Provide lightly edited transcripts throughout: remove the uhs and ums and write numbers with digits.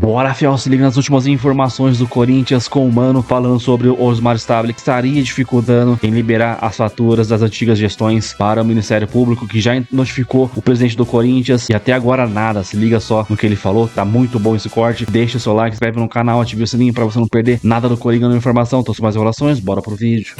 Bora, fiel, se liga nas últimas informações do Corinthians com o Mano falando sobre o Osmar Stabile, que estaria dificultando em liberar as faturas das antigas gestões para o Ministério Público, que já notificou o presidente do Corinthians e até agora nada. Se liga só no que ele falou, tá muito bom esse corte. Deixa o seu like, se inscreve no canal, ative o sininho pra você não perder nada do Coringa na informação. Então, sem mais enrolações, bora pro vídeo.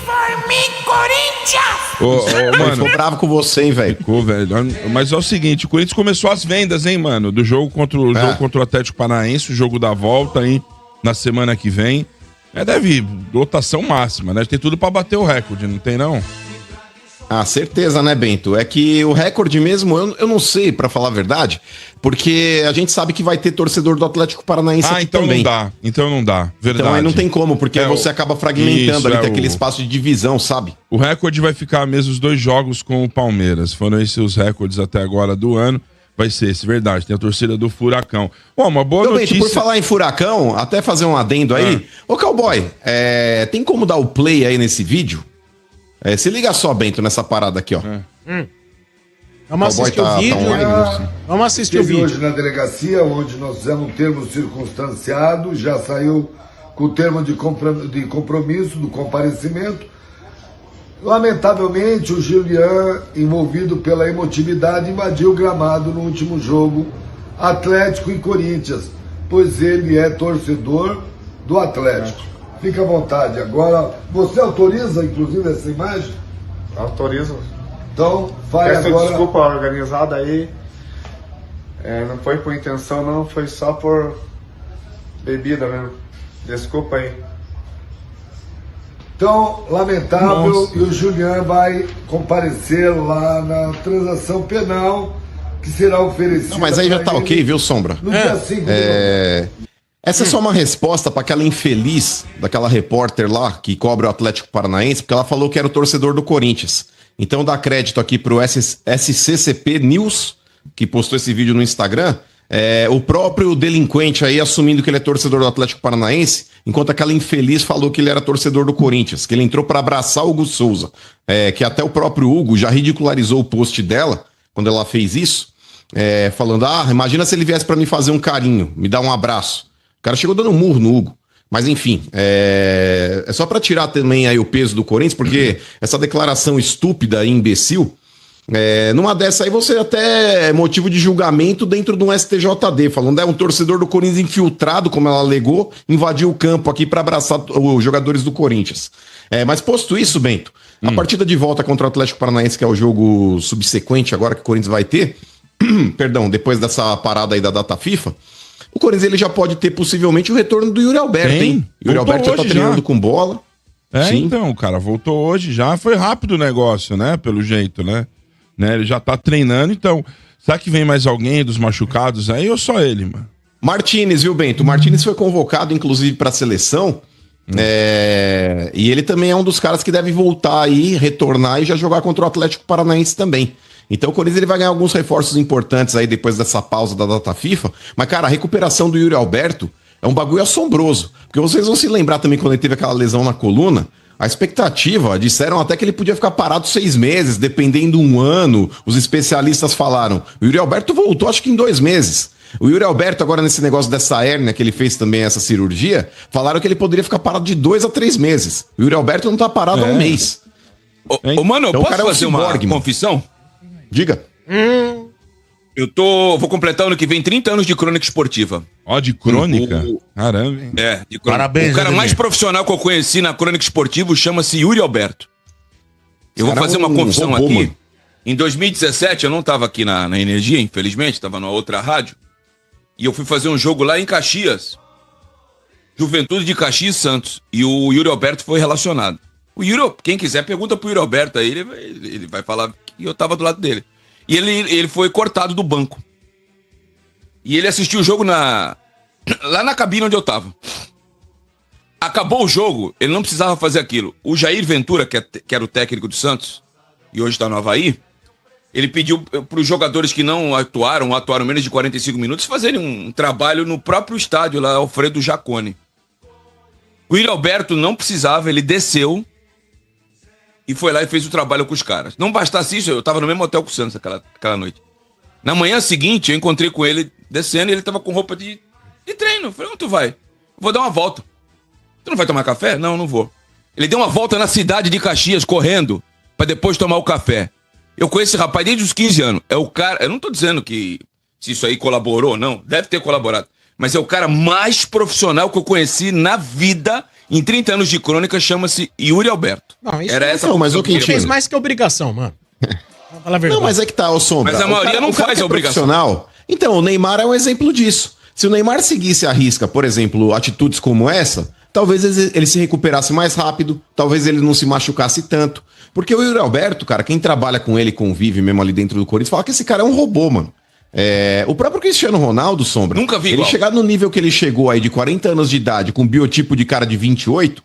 Mano, ficou bravo com você, hein, velho? Ficou, velho. Mas é o seguinte, o Corinthians começou as vendas, hein, mano? Do jogo contra o Atlético Paranaense, o jogo da volta, hein? Na semana que vem. Deve lotação máxima, né? Tem tudo pra bater o recorde, não tem não? Ah, certeza, né, Bento? É que o recorde mesmo, eu não sei, pra falar a verdade, porque a gente sabe que vai ter torcedor do Atlético Paranaense aqui então também. Então não dá, verdade. Então aí não tem como, porque você acaba fragmentando ali, tem aquele espaço de divisão, sabe? O recorde vai ficar mesmo os 2 jogos com o Palmeiras. Foram esses os recordes até agora do ano. Vai ser esse, verdade. Tem a torcida do Furacão. Uma boa notícia... Bento, por falar em Furacão, até fazer um adendo aí. Ô, Cowboy, tem como dar o play aí nesse vídeo? Se liga só, Bento, nessa parada aqui, ó. Vamos assistir o vídeo. Vamos assistir o vídeo. Hoje na delegacia, onde nós fizemos um termo circunstanciado, já saiu com o termo de compromisso do comparecimento. Lamentavelmente, o Julián, envolvido pela emotividade, invadiu o gramado no último jogo Atlético e Corinthians, pois ele é torcedor do Atlético. Fica à vontade. Agora, você autoriza, inclusive, essa imagem? Autorizo. Então, vai Peço agora... desculpa organizada aí. Não foi por intenção, não. Foi só por bebida mesmo. Desculpa aí. Então, lamentável, e o Julián vai comparecer lá na transação penal que será oferecida. Não, mas aí já tá ok, viu, Sombra? No dia 5 Essa é só uma resposta para aquela infeliz daquela repórter lá que cobre o Atlético Paranaense, porque ela falou que era o torcedor do Corinthians. Então dá crédito aqui pro SCCP News, que postou esse vídeo no Instagram, o próprio delinquente aí assumindo que ele é torcedor do Atlético Paranaense, enquanto aquela infeliz falou que ele era torcedor do Corinthians, que ele entrou para abraçar o Hugo Souza, que até o próprio Hugo já ridicularizou o post dela, quando ela fez isso, falando, imagina se ele viesse para me fazer um carinho, me dar um abraço. O cara chegou dando um murro no Hugo. Mas enfim, é só para tirar também aí o peso do Corinthians, porque essa declaração estúpida e imbecil, numa dessa aí você até é motivo de julgamento dentro de um STJD, falando, um torcedor do Corinthians infiltrado, como ela alegou, invadiu o campo aqui para abraçar os jogadores do Corinthians. Mas posto isso, Bento, a partida de volta contra o Atlético Paranaense, que é o jogo subsequente agora que o Corinthians vai ter, perdão, depois dessa parada aí da data FIFA, o Corinthians ele já pode ter possivelmente o retorno do Yuri Alberto, hein? Yuri Alberto já tá treinando com bola. Sim. Então, cara, voltou hoje já. Foi rápido o negócio, né? Pelo jeito, né? Ele já tá treinando, então... Será que vem mais alguém dos machucados aí ou só ele, mano? Martínez, viu, Bento? O Martínez foi convocado, inclusive, pra seleção. E ele também é um dos caras que deve voltar aí, retornar e já jogar contra o Atlético Paranaense também. Então o Corinthians ele vai ganhar alguns reforços importantes aí depois dessa pausa da data FIFA. Mas, cara, a recuperação do Yuri Alberto é um bagulho assombroso. Porque vocês vão se lembrar também quando ele teve aquela lesão na coluna. A expectativa, disseram até que ele podia ficar parado 6 meses, dependendo um ano. Os especialistas falaram. O Yuri Alberto voltou acho que em 2 meses. O Yuri Alberto, agora nesse negócio dessa hérnia que ele fez também essa cirurgia, falaram que ele poderia ficar parado de 2 a 3 meses. O Yuri Alberto não tá parado há um mês. Mano, então, eu posso fazer uma confissão? Diga. Vou completar ano que vem 30 anos de crônica esportiva. De crônica? Caramba, hein? De crônica. Parabéns, o cara mais Ademir. profissional que eu conheci na crônica esportiva chama-se Yuri Alberto. Eu vou fazer uma confissão robô, aqui. mano. Em 2017, eu não estava aqui na Energia, infelizmente, estava numa outra rádio. E eu fui fazer um jogo lá em Caxias. Juventude de Caxias e Santos. E o Yuri Alberto foi relacionado. O Yuri, quem quiser, pergunta pro Yuri Alberto aí, ele vai falar que eu tava do lado dele. E ele foi cortado do banco. E ele assistiu o jogo lá na cabine onde eu tava. Acabou o jogo, ele não precisava fazer aquilo. O Jair Ventura, que era o técnico do Santos, e hoje tá no Avaí, ele pediu pros jogadores que não atuaram menos de 45 minutos, fazerem um trabalho no próprio estádio lá, Alfredo Jaconi. O Yuri Alberto não precisava, ele desceu e foi lá e fez o trabalho com os caras. Não bastasse isso, eu tava no mesmo hotel com o Santos aquela noite. Na manhã seguinte, eu encontrei com ele descendo e ele tava com roupa de De treino. Eu falei, onde tu vai? Vou dar uma volta. Tu não vai tomar café? Não, não vou. Ele deu uma volta na cidade de Caxias, correndo, pra depois tomar o café. Eu conheço esse rapaz desde os 15 anos. É o cara... Eu não tô dizendo que se isso aí colaborou, não. Deve ter colaborado. Mas é o cara mais profissional que eu conheci na vida. Em 30 anos de crônica, chama-se Yuri Alberto. Não, isso Era essa não, mas o Ele que fez mais que obrigação, mano. Vamos falar a verdade. Não, mas é que tá, ô Sombra. Mas a maioria não faz que é a obrigação. profissional. Então, o Neymar é um exemplo disso. Se o Neymar seguisse à risca, por exemplo, atitudes como essa, talvez ele se recuperasse mais rápido, talvez ele não se machucasse tanto. Porque o Yuri Alberto, cara, quem trabalha com ele, convive mesmo ali dentro do Corinthians, fala que esse cara é um robô, mano. O próprio Cristiano Ronaldo, Sombra, Nunca vi ele igual. chegar no nível que ele chegou aí de 40 anos de idade, com biotipo de cara de 28,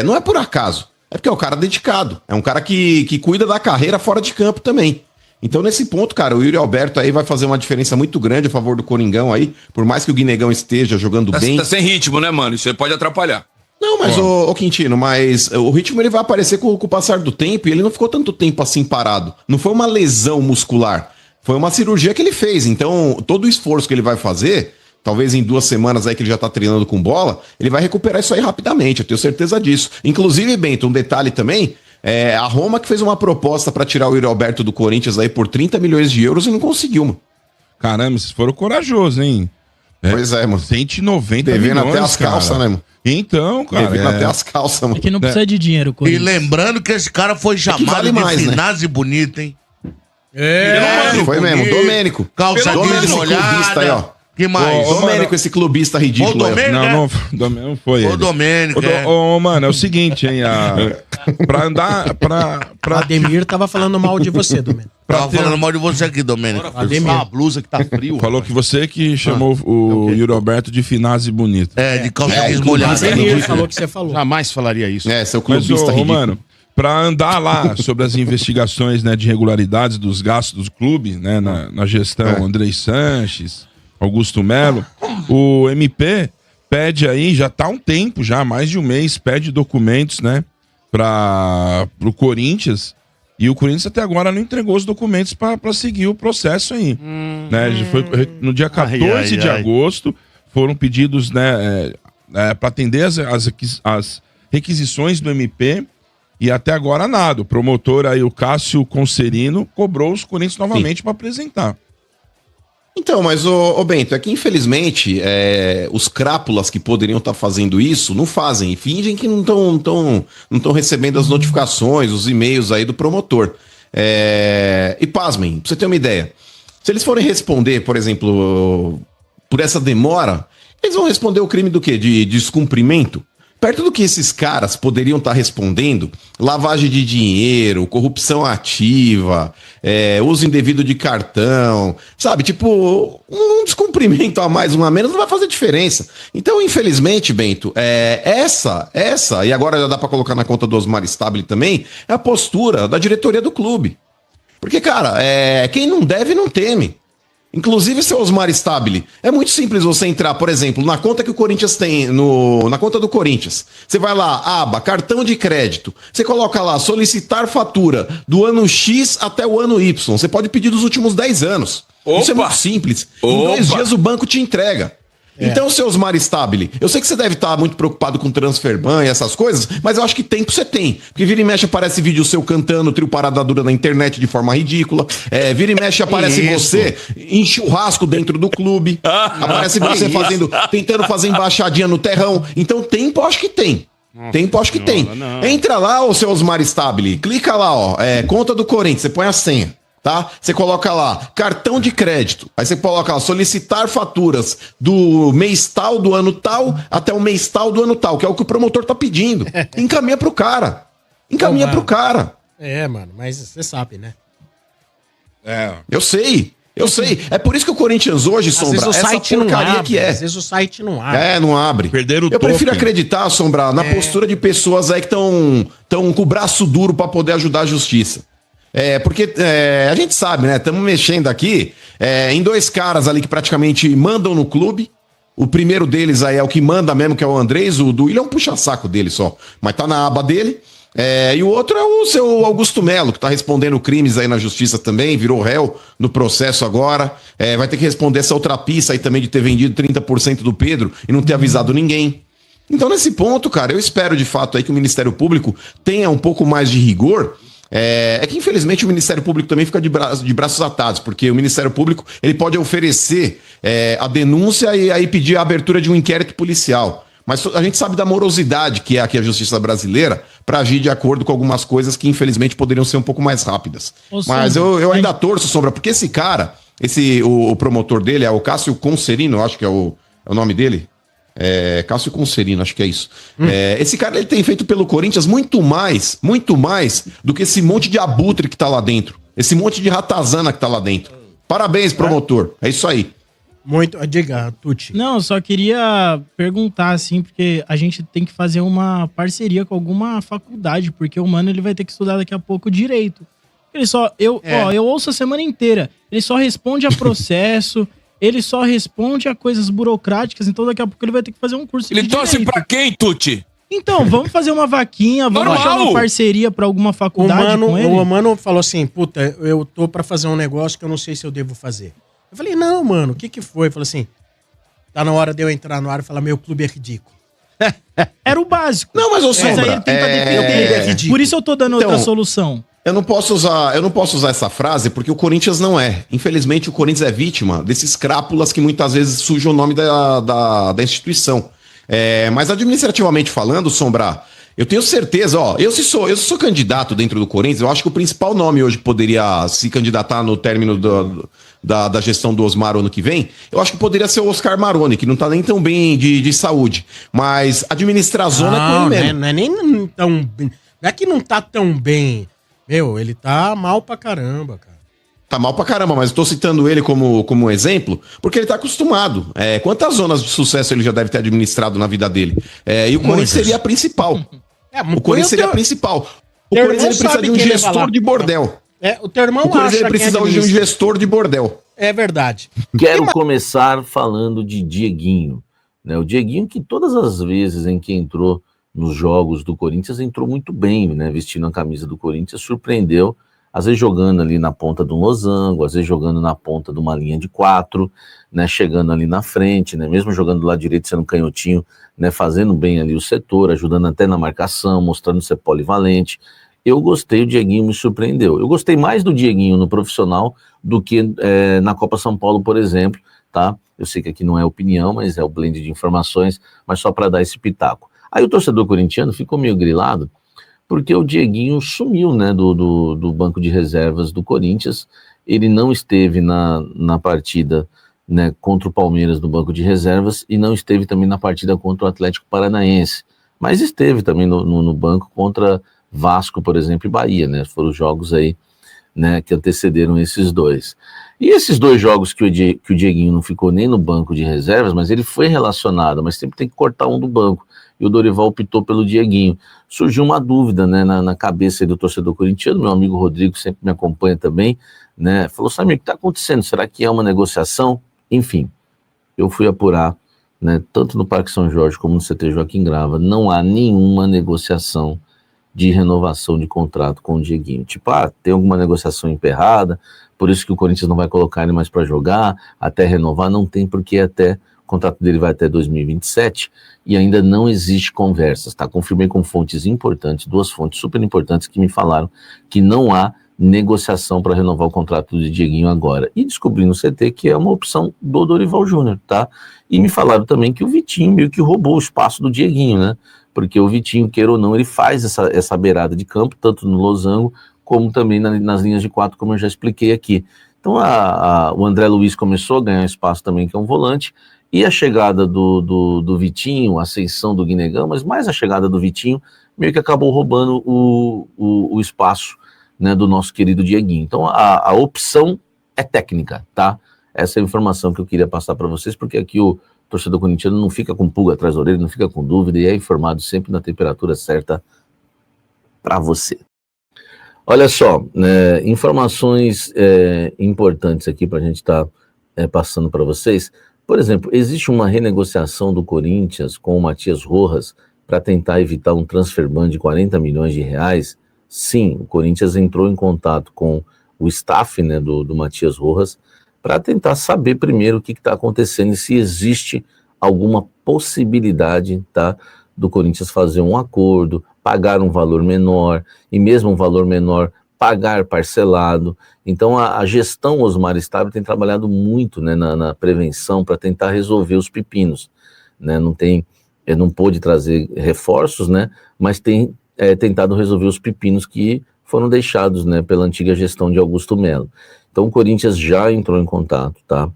não é por acaso. É porque é um cara dedicado. É um cara que cuida da carreira fora de campo também. Então, nesse ponto, cara, o Yuri Alberto aí vai fazer uma diferença muito grande a favor do Coringão aí. Por mais que o Guinegão esteja jogando bem. Tá sem ritmo, né, mano? Isso aí pode atrapalhar. Não, mas, ô Quintino, mas o ritmo ele vai aparecer com o passar do tempo e ele não ficou tanto tempo assim parado. Não foi uma lesão muscular. Foi uma cirurgia que ele fez. Então, todo o esforço que ele vai fazer, talvez em 2 semanas aí que ele já tá treinando com bola, ele vai recuperar isso aí rapidamente, eu tenho certeza disso. Inclusive, Bento, um detalhe também, a Roma que fez uma proposta pra tirar o Yuri Alberto do Corinthians aí por 30 milhões de euros e não conseguiu, mano. Caramba, vocês foram corajosos, hein? Pois é, mano. 190 Devendo milhões, até as calças, cara. né, mano? Então, cara. Devendo até as calças, mano. É que não precisa de dinheiro, E Corinthians. lembrando que esse cara foi chamado vale mais, de né? Finazzi Bonito, hein? Foi mesmo, Domênico. Calça Domênico, esse molhada. clubista aí, ó. Que mais? Ô, Domênico, esse clubista ridículo. Ô, aí, ó. Domênico. Não foi Ô, ele. Domênico, é. Mano, é o seguinte, hein? Pra andar. O Ademir tava falando mal de você, Domênico. Tava falando mal de você aqui, Domênico. Ademir. A blusa que tá frio. Falou que você que chamou o Yuri Alberto de Finazzi bonito. De calça o molhada. clubista Ademir falou que você falou. Jamais falaria isso. Seu Mas, clubista ridículo. mano, pra andar lá sobre as investigações, né, de irregularidades dos gastos do clube, né, na gestão Andrei Sanches, Augusto Melo, o MP pede aí, já tá há um tempo, já mais de um mês, pede documentos, né, pro Corinthians, e o Corinthians até agora não entregou os documentos pra seguir o processo aí. Né, já foi no dia 14 de agosto, foram pedidos, né, para atender as requisições do MP, e até agora nada. O promotor aí, o Cássio Concerino, cobrou os Corinthians novamente para apresentar. Então, mas, ô Bento, é que infelizmente os crápulas que poderiam estar fazendo isso não fazem e fingem que não estão recebendo as notificações, os e-mails aí do promotor. E pasmem, pra você ter uma ideia, se eles forem responder, por exemplo, por essa demora, eles vão responder o crime do quê? De descumprimento? Perto do que esses caras poderiam estar respondendo, lavagem de dinheiro, corrupção ativa, uso indevido de cartão, sabe? Tipo, um descumprimento a mais, um a menos não vai fazer diferença. Então, infelizmente, Bento, essa, e agora já dá pra colocar na conta do Osmar Stabile também, é a postura da diretoria do clube. Porque, cara, quem não deve não teme. Inclusive, seu Osmar Stabile, é muito simples você entrar, por exemplo, na conta que o Corinthians tem, na conta do Corinthians. Você vai lá, aba, cartão de crédito. Você coloca lá, solicitar fatura do ano X até o ano Y. Você pode pedir dos últimos 10 anos. Isso é muito simples. Em 2 dias o banco te entrega. Então, seu Osmar Stabile, eu sei que você deve estar muito preocupado com transfer ban e essas coisas, mas eu acho que tempo você tem. Porque vira e mexe aparece vídeo seu cantando trio parada dura na internet de forma ridícula. Vira e mexe aparece você em churrasco dentro do clube. Aparece você tentando fazer embaixadinha no terrão. Então, tempo eu acho que tem. Tempo eu acho que tem. Entra lá, ô seu Osmar Stabile, clica lá, ó, conta do Corinthians, você põe a senha. Tá? Você coloca lá, cartão de crédito. Aí você coloca lá, solicitar faturas do mês tal, do ano tal, até o mês tal do ano tal, que é o que o promotor tá pedindo. Encaminha pro cara. Mano, mas você sabe, né? Eu sei. É por isso que o Corinthians hoje, Sombra, vezes o essa site não porcaria abre, que é. Às vezes o site não abre. Não abre. Perderam o Eu prefiro token. acreditar, Sombra, na postura de pessoas aí que estão com o braço duro pra poder ajudar a justiça. Porque a gente sabe, né? Estamos mexendo aqui em 2 caras ali que praticamente mandam no clube. O primeiro deles aí é o que manda mesmo, que é o Andrés. O do Willian é um puxa-saco dele só. Mas tá na aba dele. E o outro é o seu Augusto Melo, que está respondendo crimes aí na justiça também, virou réu no processo agora. Vai ter que responder essa outra pista aí também de ter vendido 30% do Pedro e não ter avisado ninguém. Então, nesse ponto, cara, eu espero de fato aí que o Ministério Público tenha um pouco mais de rigor. É que, infelizmente, o Ministério Público também fica de braços atados, porque o Ministério Público ele pode oferecer a denúncia e aí pedir a abertura de um inquérito policial. Mas a gente sabe da morosidade que é aqui a justiça brasileira para agir de acordo com algumas coisas que, infelizmente, poderiam ser um pouco mais rápidas. Mas eu ainda torço, Sombra, porque esse cara, o promotor dele é o Cássio Concerino, eu acho que é o nome dele. Cássio Concerino, acho que é isso. Esse cara ele tem feito pelo Corinthians muito mais do que esse monte de abutre que tá lá dentro. Esse monte de ratazana que tá lá dentro. Parabéns, promotor. É isso aí. Muito. Diga, Tucci. Não, eu só queria perguntar, assim, porque a gente tem que fazer uma parceria com alguma faculdade, porque o mano ele vai ter que estudar daqui a pouco direito. Eu ouço a semana inteira. Ele só responde a processo, ele só responde a coisas burocráticas, então daqui a pouco ele vai ter que fazer um curso de direito. Ele torce pra quem, Tucci? Então, vamos fazer uma vaquinha, vamos achar uma parceria pra alguma faculdade com ele? O mano falou assim, puta, eu tô pra fazer um negócio que eu não sei se eu devo fazer. Eu falei, não, mano, o que foi? Ele falou assim, tá na hora de eu entrar no ar e falar, meu clube é ridículo. Era o básico. Não, mas aí ele tenta defender. Por isso eu tô dando outra solução. Eu não posso usar essa frase porque o Corinthians não é. Infelizmente, o Corinthians é vítima desses crápulas que muitas vezes sujam o nome da instituição. Mas administrativamente falando, Sombra, eu tenho certeza, eu se sou candidato dentro do Corinthians, eu acho que o principal nome hoje que poderia se candidatar no término da gestão do Osmar ano que vem, eu acho que poderia ser o Oscar Maroni, que não tá nem tão bem de saúde. Mas administrar a zona é com ele mesmo. Não é nem tão... Não é que não tá tão bem. Meu, ele tá mal pra caramba, cara. Tá mal pra caramba, mas eu tô citando ele como exemplo, porque ele tá acostumado. Quantas zonas de sucesso ele já deve ter administrado na vida dele? E o Corinthians seria a principal. O Corinthians seria a principal. O Corinthians ele precisa de um gestor de bordel. O teu irmão acha que o Corinthians precisa de um gestor de bordel. É verdade. Quero começar falando de Dieguinho. Né? O Dieguinho que todas as vezes em que entrou nos jogos do Corinthians, entrou muito bem, né? Vestindo a camisa do Corinthians, surpreendeu, às vezes jogando ali na ponta do losango, às vezes jogando na ponta de uma linha de 4, né? Chegando ali na frente, né? Mesmo jogando do lado direito, sendo canhotinho, né? Fazendo bem ali o setor, ajudando até na marcação, mostrando ser polivalente. Eu gostei, o Dieguinho me surpreendeu. Eu gostei mais do Dieguinho no profissional do que na Copa São Paulo, por exemplo, tá? Eu sei que aqui não é opinião, mas é o blend de informações, mas só para dar esse pitaco. Aí o torcedor corintiano ficou meio grilado, porque o Dieguinho sumiu, né, do banco de reservas do Corinthians. Ele não esteve na partida, né, contra o Palmeiras no banco de reservas e não esteve também na partida contra o Atlético Paranaense, mas esteve também no banco contra Vasco, por exemplo, e Bahia, né, foram os jogos aí, né, que antecederam esses dois. E esses dois jogos que o Dieguinho não ficou nem no banco de reservas, mas ele foi relacionado, mas sempre tem que cortar um do banco. E o Dorival optou pelo Dieguinho. Surgiu uma dúvida, né, na cabeça do torcedor corintiano, meu amigo Rodrigo sempre me acompanha também, né, falou, Samir, o que está acontecendo? Será que é uma negociação? Enfim, eu fui apurar, né, tanto no Parque São Jorge como no CT Joaquim Grava, não há nenhuma negociação de renovação de contrato com o Dieguinho. Tipo, tem alguma negociação emperrada, por isso que o Corinthians não vai colocar ele mais para jogar, até renovar, não tem, porque o contrato dele vai até 2027 e ainda não existe conversas, tá? Confirmei com fontes importantes, 2 fontes super importantes que me falaram que não há negociação para renovar o contrato do Dieguinho agora. E descobri no CT que é uma opção do Dorival Júnior, tá? E me falaram também que o Vitinho meio que roubou o espaço do Dieguinho, né? Porque o Vitinho, queira ou não, ele faz essa beirada de campo, tanto no losango, como também nas linhas de 4, como eu já expliquei aqui. Então o André Luiz começou a ganhar espaço também, que é um volante, e a chegada do Vitinho, a ascensão do Guinegão, mas mais a chegada do Vitinho, meio que acabou roubando o espaço, né, do nosso querido Dieguinho. Então a opção é técnica, tá? Essa é a informação que eu queria passar para vocês, porque aqui o torcedor corintiano não fica com pulga atrás da orelha, não fica com dúvida e é informado sempre na temperatura certa para você. Olha só, informações importantes aqui para a gente estar passando para vocês. Por exemplo, existe uma renegociação do Corinthians com o Matias Rojas para tentar evitar um transfer ban de 40 milhões de reais, sim, o Corinthians entrou em contato com o staff, né, do Matias Rojas para tentar saber primeiro o que está acontecendo e se existe alguma possibilidade, tá, do Corinthians fazer um acordo, pagar um valor menor, e mesmo um valor menor, pagar parcelado. Então a gestão Osmar Stabile tem trabalhado muito, né, na prevenção para tentar resolver os pepinos, né, não pôde trazer reforços, né, mas tem tentado resolver os pepinos que foram deixados, né, pela antiga gestão de Augusto Melo. Então o Corinthians já entrou em contato, tá,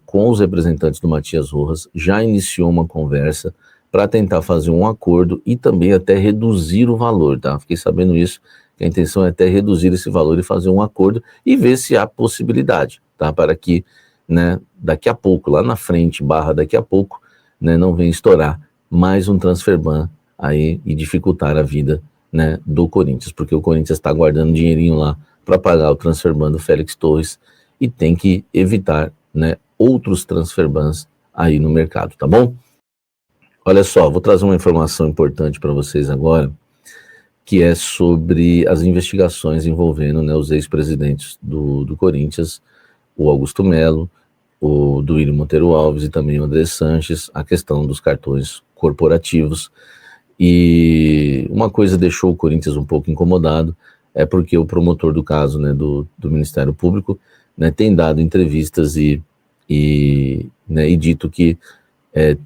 com os representantes do Matias Rojas, já iniciou uma conversa para tentar fazer um acordo e também até reduzir o valor, tá? Fiquei sabendo isso, que a intenção é até reduzir esse valor e fazer um acordo e ver se há possibilidade, tá? Para que, né, daqui a pouco, lá na frente, daqui a pouco, né, não venha estourar mais um transfer ban aí e dificultar a vida, né, do Corinthians, porque o Corinthians está guardando dinheirinho lá para pagar o transfer ban do Félix Torres e tem que evitar, né, outros transfer bans aí no mercado, tá bom? Olha só, vou trazer uma informação importante para vocês agora, que é sobre as investigações envolvendo, né, os ex-presidentes do Corinthians, o Augusto Melo, o Duílio Monteiro Alves e também o André Sanches, a questão dos cartões corporativos. E uma coisa deixou o Corinthians um pouco incomodado, é porque o promotor do caso, né, do Ministério Público, né, tem dado entrevistas e dito que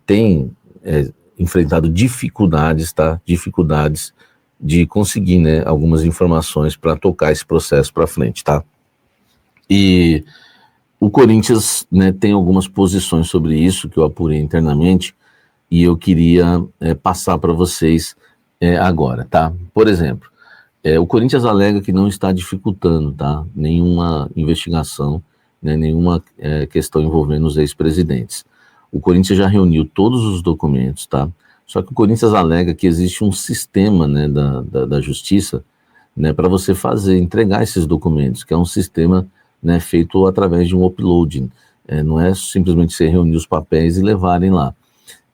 tem enfrentado dificuldades, tá? Dificuldades de conseguir, né, algumas informações para tocar esse processo para frente, tá? E o Corinthians, né, tem algumas posições sobre isso que eu apurei internamente e eu queria passar para vocês agora, tá? Por exemplo, o Corinthians alega que não está dificultando, tá, nenhuma investigação, né, nenhuma questão envolvendo os ex-presidentes. O Corinthians já reuniu todos os documentos, tá? Só que o Corinthians alega que existe um sistema, né, da justiça, né, para você entregar esses documentos, que é um sistema, né, feito através de um uploading. Não é simplesmente você reunir os papéis e levarem lá.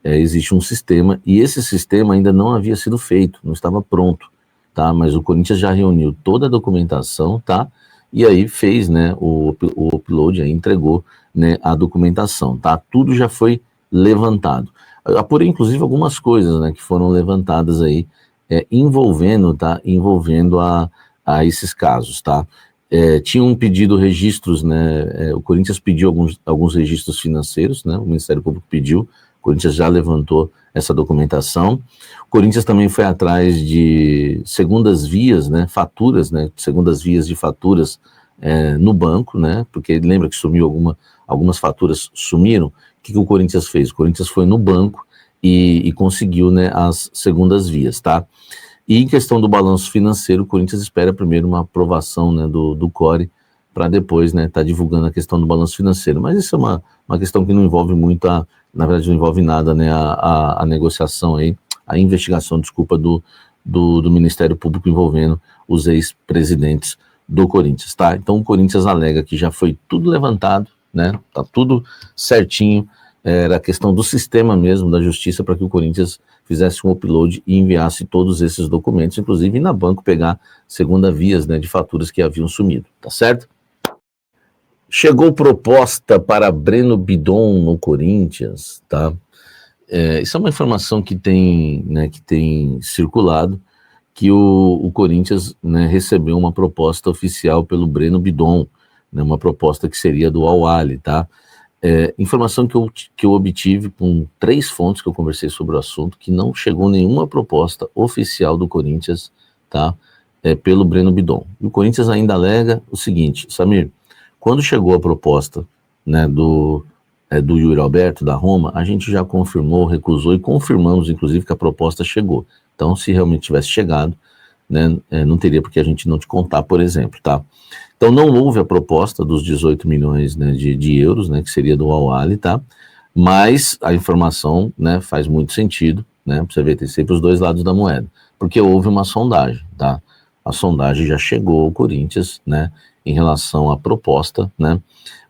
Existe um sistema, e esse sistema ainda não havia sido feito, não estava pronto, tá? Mas o Corinthians já reuniu toda a documentação, tá? E aí fez, né, o upload, aí entregou, né, a documentação, tá? Tudo já foi levantado. Eu apurei, inclusive, algumas coisas, né, que foram levantadas aí, envolvendo a esses casos, tá? Tinham pedido registros, né, o Corinthians pediu alguns registros financeiros, né, o Ministério Público pediu, o Corinthians já levantou essa documentação. O Corinthians também foi atrás de segundas vias, né, faturas, né, segundas vias de faturas no banco, né, porque lembra que algumas faturas sumiram. O que o Corinthians fez? O Corinthians foi no banco e conseguiu, né, as segundas vias, tá? E em questão do balanço financeiro, o Corinthians espera primeiro uma aprovação, né, do CORE, para depois, né, tá divulgando a questão do balanço financeiro. Mas isso é uma questão que não envolve muito, na verdade não envolve nada, né, a negociação aí, a investigação, desculpa, do Ministério Público envolvendo os ex-presidentes do Corinthians, tá? Então o Corinthians alega que já foi tudo levantado, né, tá tudo certinho, era a questão do sistema mesmo, da justiça, para que o Corinthians fizesse um upload e enviasse todos esses documentos, inclusive ir na banco pegar segunda vias, né, de faturas que haviam sumido, tá certo? Chegou proposta para Breno Bidon no Corinthians, tá? Isso é uma informação que tem, né, que tem circulado, que o Corinthians, né, recebeu uma proposta oficial pelo Breno Bidon, né, uma proposta que seria do Al-Ahly, tá? Informação que eu obtive com 3 fontes que eu conversei sobre o assunto, que não chegou nenhuma proposta oficial do Corinthians, tá? Pelo Breno Bidon. E o Corinthians ainda alega o seguinte, Samir, quando chegou a proposta, né, do Yuri Alberto, da Roma, a gente já confirmou, recusou e confirmamos, inclusive, que a proposta chegou. Então, se realmente tivesse chegado, né, não teria porque a gente não te contar, por exemplo, tá? Então, não houve a proposta dos 18 milhões, né, de euros, né, que seria do Al-Ahly, tá? Mas a informação, né, faz muito sentido, né? Pra você ver, tem sempre os dois lados da moeda. Porque houve uma sondagem, tá? A sondagem já chegou ao Corinthians, né, em relação à proposta, né?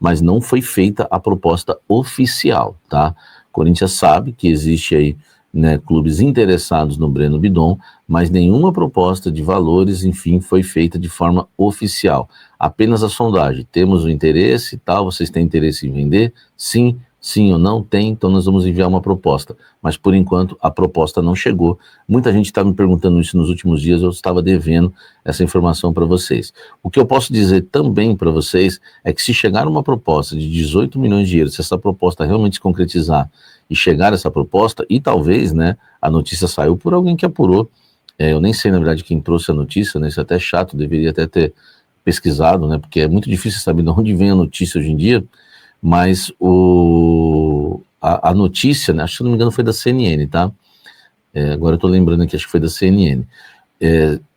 Mas não foi feita a proposta oficial, tá? O Corinthians sabe que existe aí né, clubes interessados no Breno Bidon, mas nenhuma proposta de valores, enfim, foi feita de forma oficial. Apenas a sondagem. Temos o interesse e tal, vocês têm interesse em vender? Sim, sim ou não? Tem, então nós vamos enviar uma proposta. Mas, por enquanto, a proposta não chegou. Muita gente está me perguntando isso nos últimos dias, eu estava devendo essa informação para vocês. O que eu posso dizer também para vocês é que se chegar uma proposta de 18 milhões de euros, se essa proposta realmente se concretizar e chegar essa proposta, e talvez, né, a notícia saiu por alguém que apurou, eu nem sei, na verdade, quem trouxe a notícia, né, isso é até chato, deveria até ter pesquisado, né, porque é muito difícil saber de onde vem a notícia hoje em dia, mas a notícia, né, acho que se não me engano foi da CNN, tá? Agora eu tô lembrando aqui, acho que foi da CNN.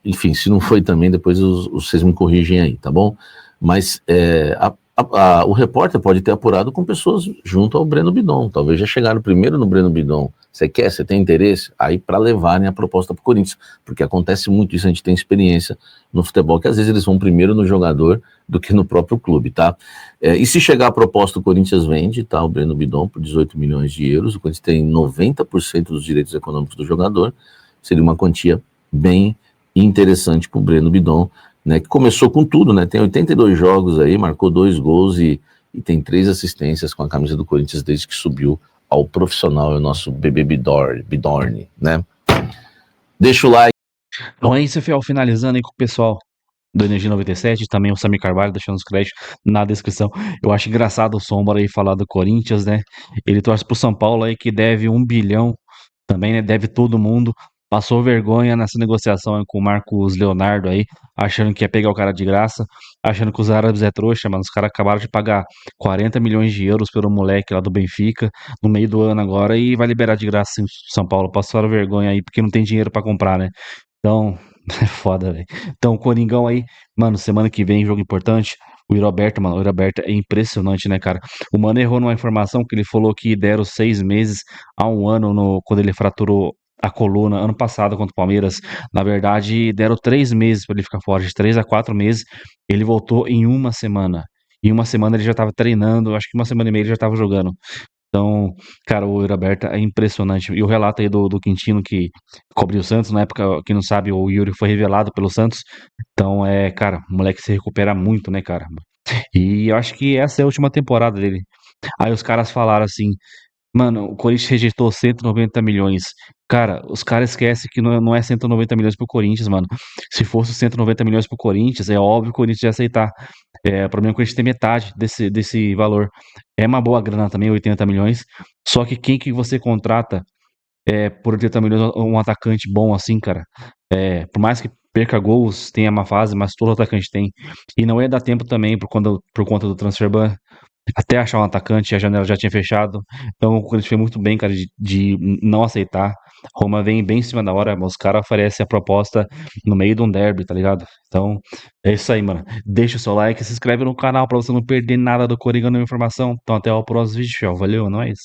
Enfim, se não foi também, depois vocês me corrigem aí, tá bom? Mas o repórter pode ter apurado com pessoas junto ao Breno Bidon, talvez já chegaram primeiro no Breno Bidon. Você tem interesse? Aí para levarem a proposta para o Corinthians, porque acontece muito isso, a gente tem experiência no futebol, que às vezes eles vão primeiro no jogador do que no próprio clube, tá? E se chegar a proposta, o Corinthians vende, tá? O Breno Bidon por 18 milhões de euros, o Corinthians tem 90% dos direitos econômicos do jogador, seria uma quantia bem interessante para o Breno Bidon, né, que começou com tudo, né, tem 82 jogos aí, marcou 2 gols e tem 3 assistências com a camisa do Corinthians desde que subiu ao profissional, é o nosso bebê Bidorni, né. Deixa o like. Então é isso, Fiel, finalizando aí com o pessoal do Energia 97, também o Samir Carvalho, deixando os créditos na descrição. Eu acho engraçado o Sombra aí falar do Corinthians, né, ele torce pro São Paulo aí que deve 1 bilhão também, né, deve todo mundo. Passou vergonha nessa negociação com o Marcos Leonardo aí, achando que ia pegar o cara de graça, achando que os árabes é trouxa, mano. Os caras acabaram de pagar 40 milhões de euros pelo moleque lá do Benfica, no meio do ano agora, e vai liberar de graça em São Paulo. Passaram vergonha aí, porque não tem dinheiro pra comprar, né? Então, é foda, velho. Então, o Coringão aí, mano, semana que vem, jogo importante. O Roberto, mano, o Roberto é impressionante, né, cara? O mano errou numa informação que ele falou que deram 6 meses a 1 ano quando ele fraturou a coluna ano passado contra o Palmeiras. Na verdade, deram 3 meses para ele ficar fora, de 3 a 4 meses. Ele voltou em 1 semana. Em 1 semana ele já tava treinando, acho que 1 semana e meia ele já tava jogando. Então, cara, o Roberto é impressionante. E o relato aí do Quintino, que cobriu o Santos, na época, quem não sabe, o Yuri foi revelado pelo Santos. Então, cara, o moleque se recupera muito, né, cara? E eu acho que essa é a última temporada dele. Aí os caras falaram assim, mano, o Corinthians rejeitou 190 milhões. Cara, os caras esquecem que não é 190 milhões pro Corinthians, mano. Se fosse 190 milhões pro Corinthians, é óbvio que o Corinthians ia aceitar. O problema é que o Corinthians tem metade desse valor. É uma boa grana também, 80 milhões. Só que quem que você contrata por 80 milhões um atacante bom assim, cara? Por mais que perca gols, tenha uma fase, mas todo atacante tem. E não ia dar tempo também por conta do transfer ban. Até achar um atacante, a janela já tinha fechado. Então o Corinthians foi muito bem, cara, de não aceitar. Roma vem bem em cima da hora, mas os caras oferecem a proposta no meio de um derby, tá ligado? Então é isso aí, mano. Deixa o seu like, se inscreve no canal pra você não perder nada do Coringão, nenhuma informação. Então até o próximo vídeo, valeu, é nóis.